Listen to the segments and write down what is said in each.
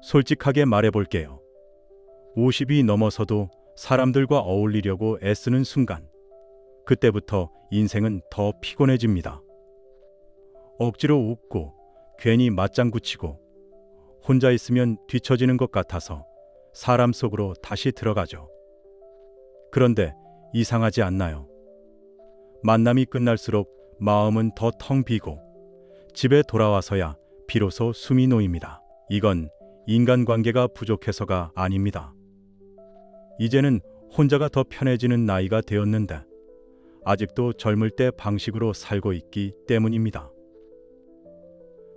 솔직하게 말해볼게요. 50이 넘어서도 사람들과 어울리려고 애쓰는 순간, 그때부터 인생은 더 피곤해집니다. 억지로 웃고 괜히 맞장구 치고 혼자 있으면 뒤처지는 것 같아서 사람 속으로 다시 들어가죠. 그런데 이상하지 않나요? 만남이 끝날수록 마음은 더 텅 비고 집에 돌아와서야 비로소 숨이 놓입니다. 이건 인간관계가 부족해서가 아닙니다. 이제는 혼자가 더 편해지는 나이가 되었는데 아직도 젊을 때 방식으로 살고 있기 때문입니다.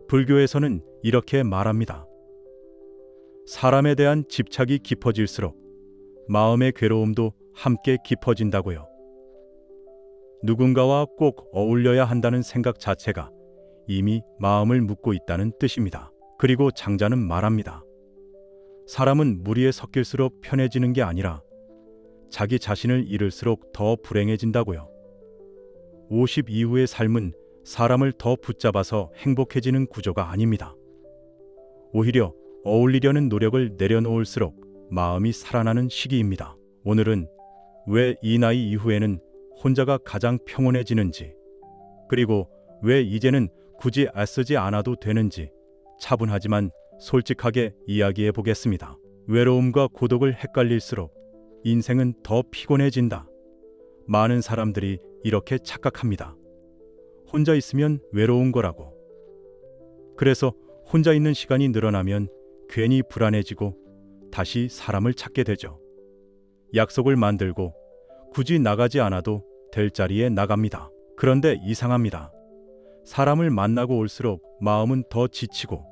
불교에서는 이렇게 말합니다. 사람에 대한 집착이 깊어질수록 마음의 괴로움도 함께 깊어진다고요. 누군가와 꼭 어울려야 한다는 생각 자체가 이미 마음을 묶고 있다는 뜻입니다. 그리고 장자는 말합니다. 사람은 무리에 섞일수록 편해지는 게 아니라 자기 자신을 잃을수록 더 불행해진다고요. 50 이후의 삶은 사람을 더 붙잡아서 행복해지는 구조가 아닙니다. 오히려 어울리려는 노력을 내려놓을수록 마음이 살아나는 시기입니다. 오늘은 왜 이 나이 이후에는 혼자가 가장 평온해지는지, 그리고 왜 이제는 굳이 애쓰지 않아도 되는지 차분하지만 솔직하게 이야기해 보겠습니다. 외로움과 고독을 헷갈릴수록 인생은 더 피곤해진다. 많은 사람들이 이렇게 착각합니다. 혼자 있으면 외로운 거라고. 그래서 혼자 있는 시간이 늘어나면 괜히 불안해지고 다시 사람을 찾게 되죠. 약속을 만들고 굳이 나가지 않아도 될 자리에 나갑니다. 그런데 이상합니다. 사람을 만나고 올수록 마음은 더 지치고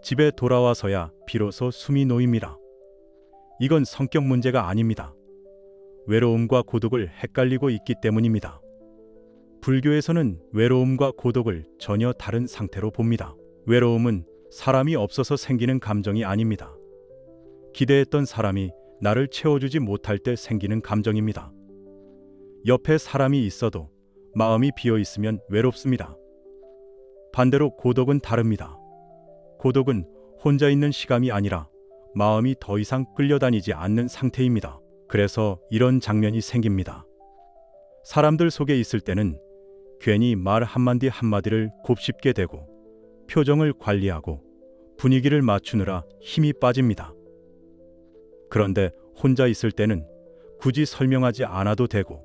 집에 돌아와서야 비로소 숨이 놓입니다. 이건 성격 문제가 아닙니다. 외로움과 고독을 헷갈리고 있기 때문입니다. 불교에서는 외로움과 고독을 전혀 다른 상태로 봅니다. 외로움은 사람이 없어서 생기는 감정이 아닙니다. 기대했던 사람이 나를 채워주지 못할 때 생기는 감정입니다. 옆에 사람이 있어도 마음이 비어 있으면 외롭습니다. 반대로 고독은 다릅니다. 고독은 혼자 있는 시간이 아니라 마음이 더 이상 끌려다니지 않는 상태입니다. 그래서 이런 장면이 생깁니다. 사람들 속에 있을 때는 괜히 말 한마디 한마디를 곱씹게 되고 표정을 관리하고 분위기를 맞추느라 힘이 빠집니다. 그런데 혼자 있을 때는 굳이 설명하지 않아도 되고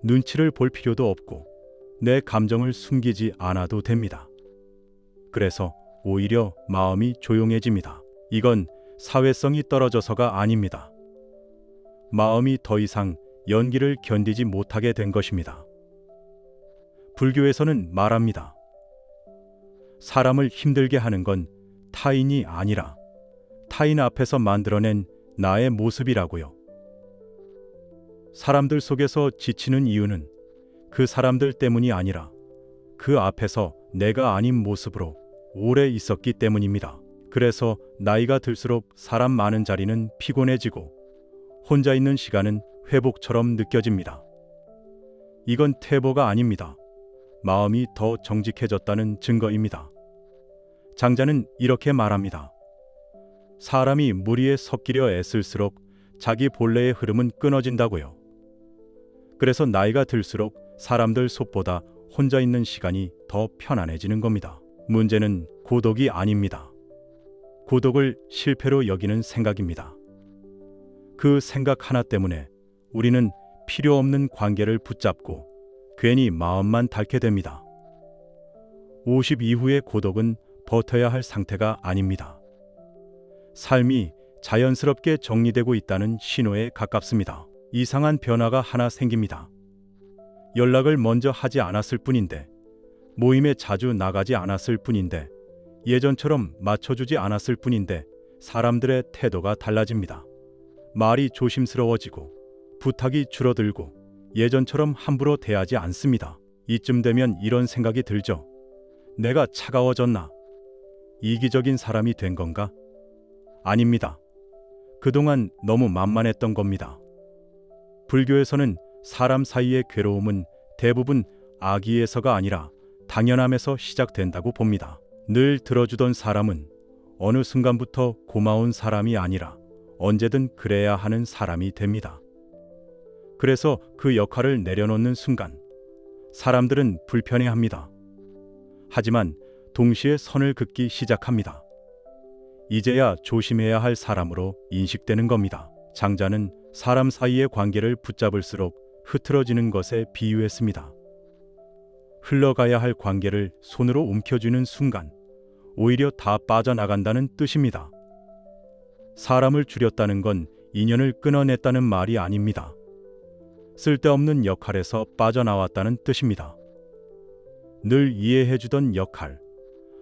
눈치를 볼 필요도 없고 내 감정을 숨기지 않아도 됩니다. 그래서 오히려 마음이 조용해집니다. 이건 사회성이 떨어져서가 아닙니다. 마음이 더 이상 연기를 견디지 못하게 된 것입니다. 불교에서는 말합니다. 사람을 힘들게 하는 건 타인이 아니라 타인 앞에서 만들어낸 나의 모습이라고요. 사람들 속에서 지치는 이유는 그 사람들 때문이 아니라 그 앞에서 내가 아닌 모습으로 오래 있었기 때문입니다. 그래서 나이가 들수록 사람 많은 자리는 피곤해지고 혼자 있는 시간은 회복처럼 느껴집니다. 이건 퇴보가 아닙니다. 마음이 더 정직해졌다는 증거입니다. 장자는 이렇게 말합니다. 사람이 무리에 섞이려 애쓸수록 자기 본래의 흐름은 끊어진다고요. 그래서 나이가 들수록 사람들 속보다 혼자 있는 시간이 더 편안해지는 겁니다. 문제는 고독이 아닙니다. 고독을 실패로 여기는 생각입니다. 그 생각 하나 때문에 우리는 필요 없는 관계를 붙잡고 괜히 마음만 닳게 됩니다. 50 이후의 고독은 버텨야 할 상태가 아닙니다. 삶이 자연스럽게 정리되고 있다는 신호에 가깝습니다. 이상한 변화가 하나 생깁니다. 연락을 먼저 하지 않았을 뿐인데, 모임에 자주 나가지 않았을 뿐인데, 예전처럼 맞춰주지 않았을 뿐인데 사람들의 태도가 달라집니다. 말이 조심스러워지고 부탁이 줄어들고 예전처럼 함부로 대하지 않습니다. 이쯤 되면 이런 생각이 들죠. 내가 차가워졌나? 이기적인 사람이 된 건가? 아닙니다. 그동안 너무 만만했던 겁니다. 불교에서는 사람 사이의 괴로움은 대부분 악의에서가 아니라 당연함에서 시작된다고 봅니다. 늘 들어주던 사람은 어느 순간부터 고마운 사람이 아니라 언제든 그래야 하는 사람이 됩니다. 그래서 그 역할을 내려놓는 순간 사람들은 불편해합니다. 하지만 동시에 선을 긋기 시작합니다. 이제야 조심해야 할 사람으로 인식되는 겁니다. 장자는 사람 사이의 관계를 붙잡을수록 흐트러지는 것에 비유했습니다. 흘러가야 할 관계를 손으로 움켜쥐는 순간 오히려 다 빠져나간다는 뜻입니다. 사람을 줄였다는 건 인연을 끊어냈다는 말이 아닙니다. 쓸데없는 역할에서 빠져나왔다는 뜻입니다. 늘 이해해주던 역할,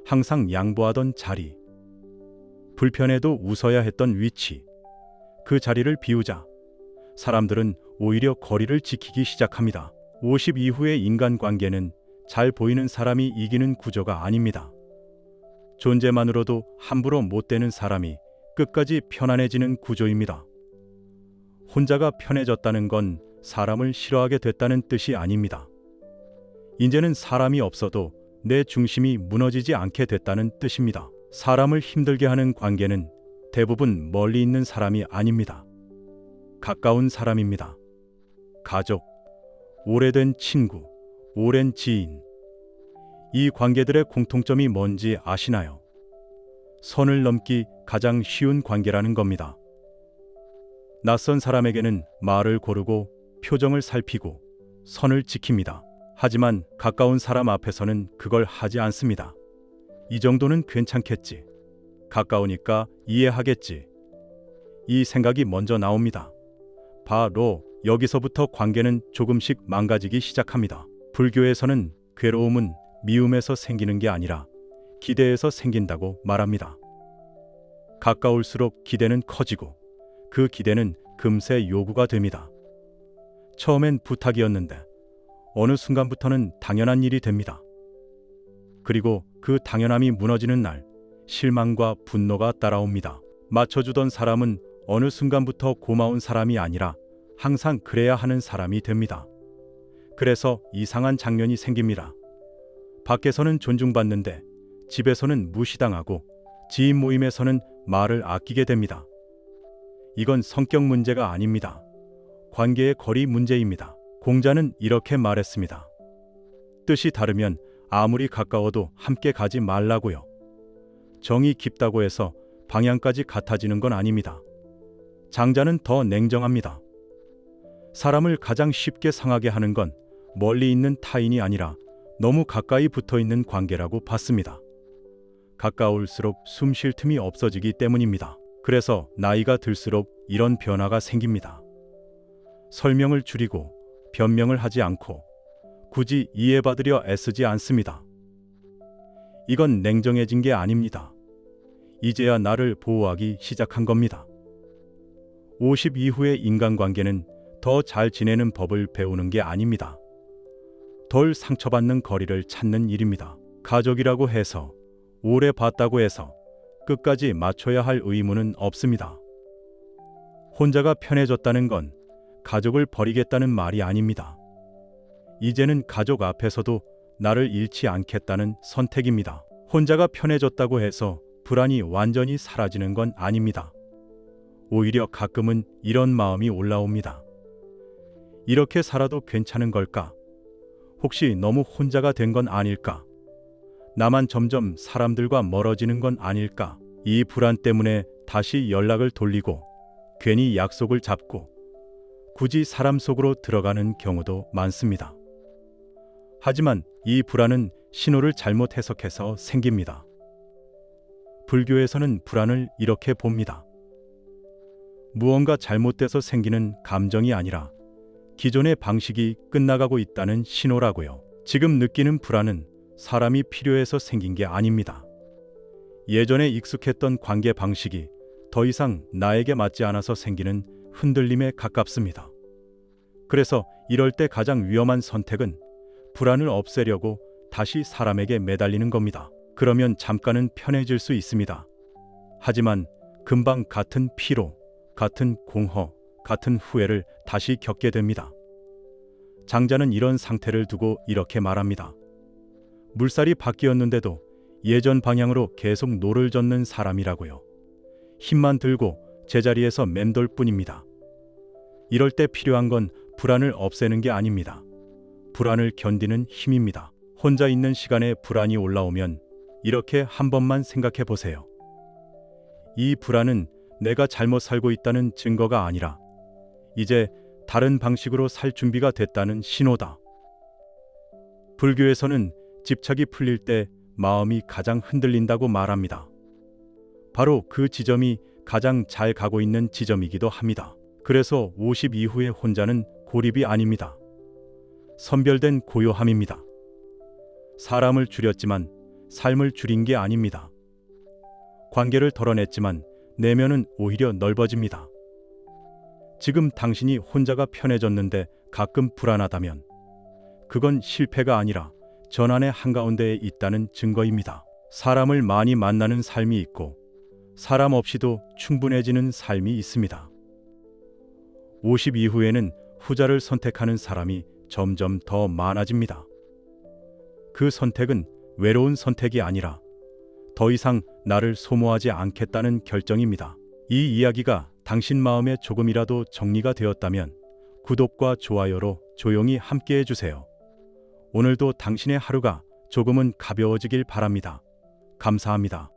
항상 양보하던 자리, 불편해도 웃어야 했던 위치, 그 자리를 비우자 사람들은 오히려 거리를 지키기 시작합니다. 50 이후의 인간관계는 잘 보이는 사람이 이기는 구조가 아닙니다. 존재만으로도 함부로 못 되는 사람이 끝까지 편안해지는 구조입니다. 혼자가 편해졌다는 건 사람을 싫어하게 됐다는 뜻이 아닙니다. 이제는 사람이 없어도 내 중심이 무너지지 않게 됐다는 뜻입니다. 사람을 힘들게 하는 관계는 대부분 멀리 있는 사람이 아닙니다. 가까운 사람입니다. 가족, 오래된 친구, 오랜 지인. 이 관계들의 공통점이 뭔지 아시나요? 선을 넘기 가장 쉬운 관계라는 겁니다. 낯선 사람에게는 말을 고르고 표정을 살피고 선을 지킵니다. 하지만 가까운 사람 앞에서는 그걸 하지 않습니다. 이 정도는 괜찮겠지. 가까우니까 이해하겠지. 이 생각이 먼저 나옵니다. 바로 여기서부터 관계는 조금씩 망가지기 시작합니다. 불교에서는 괴로움은 미움에서 생기는 게 아니라 기대에서 생긴다고 말합니다. 가까울수록 기대는 커지고 그 기대는 금세 요구가 됩니다. 처음엔 부탁이었는데 어느 순간부터는 당연한 일이 됩니다. 그리고 그 당연함이 무너지는 날 실망과 분노가 따라옵니다. 맞춰주던 사람은 어느 순간부터 고마운 사람이 아니라 항상 그래야 하는 사람이 됩니다. 그래서 이상한 장면이 생깁니다. 밖에서는 존중받는데 집에서는 무시당하고 지인 모임에서는 말을 아끼게 됩니다. 이건 성격 문제가 아닙니다. 관계의 거리 문제입니다. 공자는 이렇게 말했습니다. 뜻이 다르면 아무리 가까워도 함께 가지 말라고요. 정이 깊다고 해서 방향까지 같아지는 건 아닙니다. 장자는 더 냉정합니다. 사람을 가장 쉽게 상하게 하는 건 멀리 있는 타인이 아니라 너무 가까이 붙어 있는 관계라고 봤습니다. 가까울수록 숨 쉴 틈이 없어지기 때문입니다. 그래서 나이가 들수록 이런 변화가 생깁니다. 설명을 줄이고 변명을 하지 않고 굳이 이해받으려 애쓰지 않습니다. 이건 냉정해진 게 아닙니다. 이제야 나를 보호하기 시작한 겁니다. 50 이후의 인간관계는 더 잘 지내는 법을 배우는 게 아닙니다. 덜 상처받는 거리를 찾는 일입니다. 가족이라고 해서 오래 봤다고 해서 끝까지 맞춰야 할 의무는 없습니다. 혼자가 편해졌다는 건 가족을 버리겠다는 말이 아닙니다. 이제는 가족 앞에서도 나를 잃지 않겠다는 선택입니다. 혼자가 편해졌다고 해서 불안이 완전히 사라지는 건 아닙니다. 오히려 가끔은 이런 마음이 올라옵니다. 이렇게 살아도 괜찮은 걸까? 혹시 너무 혼자가 된 건 아닐까? 나만 점점 사람들과 멀어지는 건 아닐까? 이 불안 때문에 다시 연락을 돌리고 괜히 약속을 잡고 굳이 사람 속으로 들어가는 경우도 많습니다. 하지만 이 불안은 신호를 잘못 해석해서 생깁니다. 불교에서는 불안을 이렇게 봅니다. 무언가 잘못돼서 생기는 감정이 아니라 기존의 방식이 끝나가고 있다는 신호라고요. 지금 느끼는 불안은 사람이 필요해서 생긴 게 아닙니다. 예전에 익숙했던 관계 방식이 더 이상 나에게 맞지 않아서 생기는 흔들림에 가깝습니다. 그래서 이럴 때 가장 위험한 선택은 불안을 없애려고 다시 사람에게 매달리는 겁니다. 그러면 잠깐은 편해질 수 있습니다. 하지만 금방 같은 피로, 같은 공허, 같은 후회를 다시 겪게 됩니다. 장자는 이런 상태를 두고 이렇게 말합니다. 물살이 바뀌었는데도 예전 방향으로 계속 노를 젓는 사람이라고요. 힘만 들고 제자리에서 맴돌 뿐입니다. 이럴 때 필요한 건 불안을 없애는 게 아닙니다. 불안을 견디는 힘입니다. 혼자 있는 시간에 불안이 올라오면 이렇게 한 번만 생각해 보세요. 이 불안은 내가 잘못 살고 있다는 증거가 아니라 이제 다른 방식으로 살 준비가 됐다는 신호다. 불교에서는 집착이 풀릴 때 마음이 가장 흔들린다고 말합니다. 바로 그 지점이 가장 잘 가고 있는 지점이기도 합니다. 그래서 50 이후의 혼자는 고립이 아닙니다. 선별된 고요함입니다. 사람을 줄였지만 삶을 줄인 게 아닙니다. 관계를 덜어냈지만 내면은 오히려 넓어집니다. 지금 당신이 혼자가 편해졌는데 가끔 불안하다면 그건 실패가 아니라 전환의 한가운데에 있다는 증거입니다. 사람을 많이 만나는 삶이 있고 사람 없이도 충분해지는 삶이 있습니다. 50 이후에는 후자를 선택하는 사람이 점점 더 많아집니다. 그 선택은 외로운 선택이 아니라 더 이상 나를 소모하지 않겠다는 결정입니다. 이 이야기가 당신 마음에 조금이라도 정리가 되었다면 구독과 좋아요로 조용히 함께 해주세요. 오늘도 당신의 하루가 조금은 가벼워지길 바랍니다. 감사합니다.